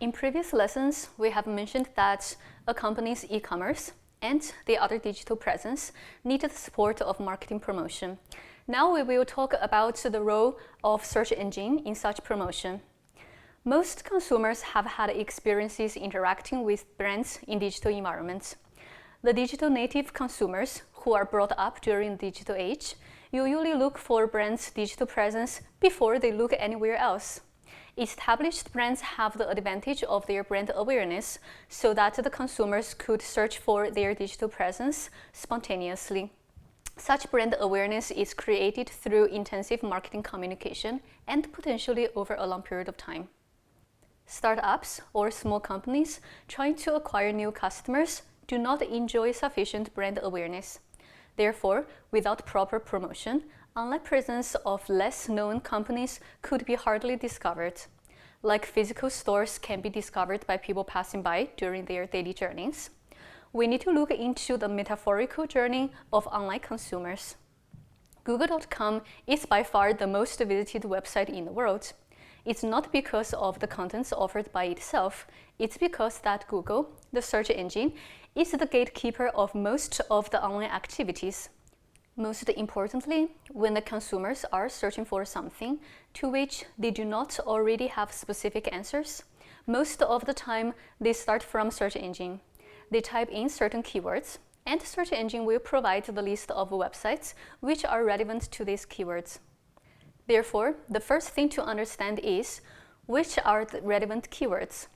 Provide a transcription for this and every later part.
In previous lessons, we have mentioned that a company's e-commerce and the other digital presence need the support of marketing promotion. Now we will talk about the role of search engine in such promotion. Most consumers have had experiences interacting with brands in digital environments. The digital native consumers who are brought up during the digital age usually look for brands' digital presence before they look anywhere else. Established brands have the advantage of their brand awareness so that the consumers could search for their digital presence spontaneously. Such brand awareness is created through intensive marketing communication and potentially over a long period of time. Startups or small companies trying to acquire new customers do not enjoy sufficient brand awareness. Therefore, without proper promotion, online presence of less known companies could be hardly discovered. Like physical stores can be discovered by people passing by during their daily journeys, we need to look into the metaphorical journey of online consumers. Google.com is by far the most visited website in the world. It's not because of the contents offered by itself, it's because that Google, the search engine, is the gatekeeper of most of the online activities. Most importantly, when the consumers are searching for something to which they do not already have specific answers, most of the time they start from search engine. They type in certain keywords, and the search engine will provide the list of websites which are relevant to these keywords. Therefore, the first thing to understand is which are the relevant keywords.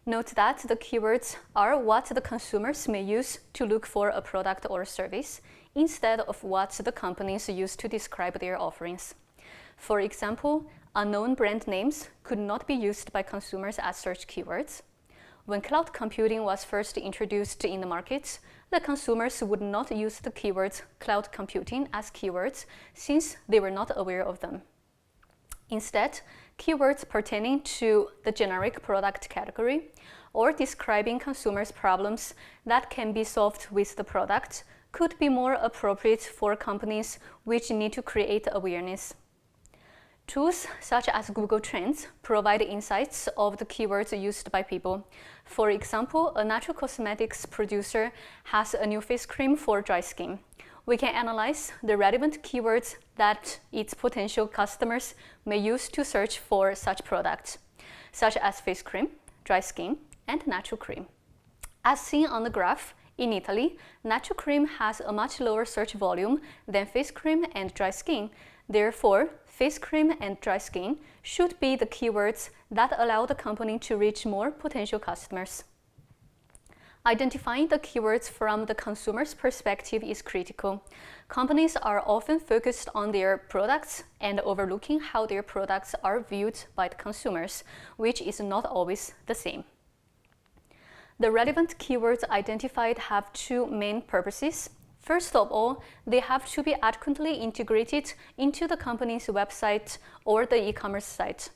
Note that the keywords are what the consumers may use to look for a product or service, instead of what the companies use to describe their offerings. For example, unknown brand names could not be used by consumers as search keywords. When cloud computing was first introduced in the market, the consumers would not use the keywords cloud computing as keywords since they were not aware of them. Instead, keywords pertaining to the generic product category or describing consumers' problems that can be solved with the product could be more appropriate for companies which need to create awareness. Tools such as Google Trends provide insights of the keywords used by people. For example, a natural cosmetics producer has a new face cream for dry skin. We can analyze the relevant keywords that its potential customers may use to search for such products, such as face cream, dry skin, and natural cream. As seen on the graph, in Italy, natural cream has a much lower search volume than face cream and dry skin. Therefore, face cream and dry skin should be the keywords that allow the company to reach more potential customers. Identifying the keywords from the consumer's perspective is critical. Companies are often focused on their products and overlooking how their products are viewed by the consumers, which is not always the same. The relevant keywords identified have two main purposes. First of all, they have to be adequately integrated into the company's website or the e-commerce site.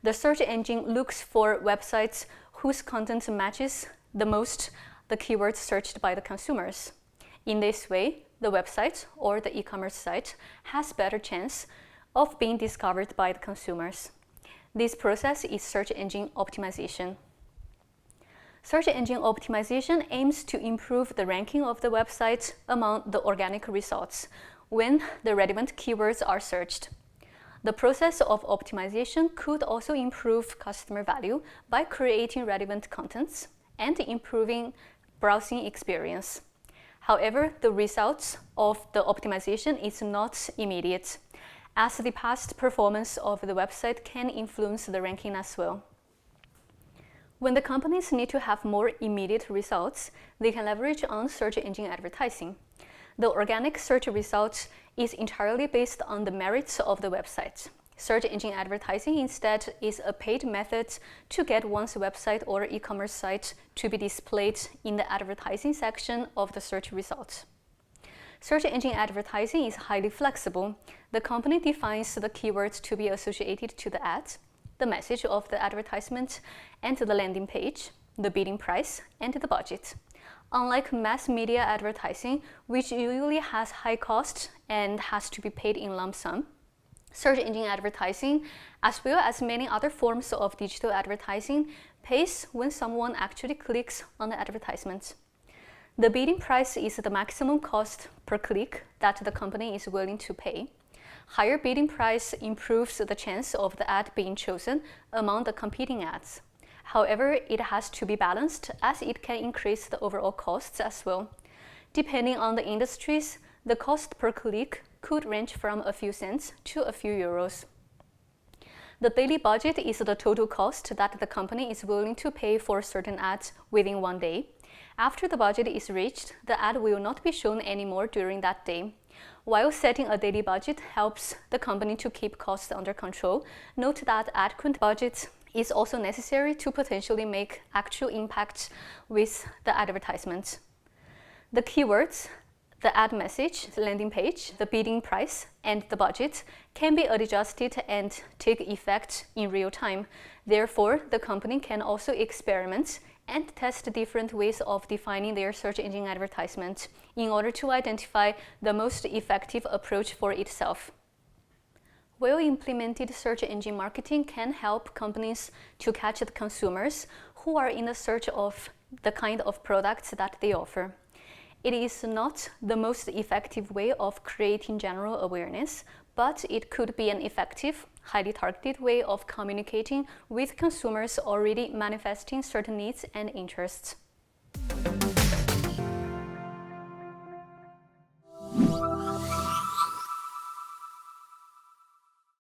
The search engine looks for websites whose content matches the most the keywords searched by the consumers. In this way, the website or the e-commerce site has better chance of being discovered by the consumers. This process is search engine optimization. Search engine optimization aims to improve the ranking of the website among the organic results when the relevant keywords are searched. The process of optimization could also improve customer value by creating relevant contents and improving browsing experience. However, the results of the optimization is not immediate, as the past performance of the website can influence the ranking as well. When the companies need to have more immediate results, they can leverage on search engine advertising. The organic search result is entirely based on the merits of the website. Search engine advertising instead is a paid method to get one's website or e-commerce site to be displayed in the advertising section of the search results. Search engine advertising is highly flexible. The company defines the keywords to be associated to the ad, the message of the advertisement, and the landing page, the bidding price, and the budget. Unlike mass media advertising, which usually has high cost and has to be paid in lump sum, Search engine advertising, as well as many other forms of digital advertising, pays when someone actually clicks on the advertisement. The bidding price is the maximum cost per click that the company is willing to pay. Higher bidding price improves the chance of the ad being chosen among the competing ads. However, it has to be balanced as it can increase the overall costs as well. Depending on the industries, the cost per click could range from a few cents to a few euros. The daily budget is the total cost that the company is willing to pay for certain ads within one day. After the budget is reached, the ad will not be shown anymore during that day. While setting a daily budget helps the company to keep costs under control, note that adequate budget is also necessary to potentially make actual impact with the advertisement. The keywords, the ad message, the landing page, the bidding price, and the budget can be adjusted and take effect in real time. Therefore, the company can also experiment and test different ways of defining their search engine advertisement in order to identify the most effective approach for itself. Well-implemented search engine marketing can help companies to catch the consumers who are in the search of the kind of products that they offer. It is not the most effective way of creating general awareness, but it could be an effective, highly targeted way of communicating with consumers already manifesting certain needs and interests.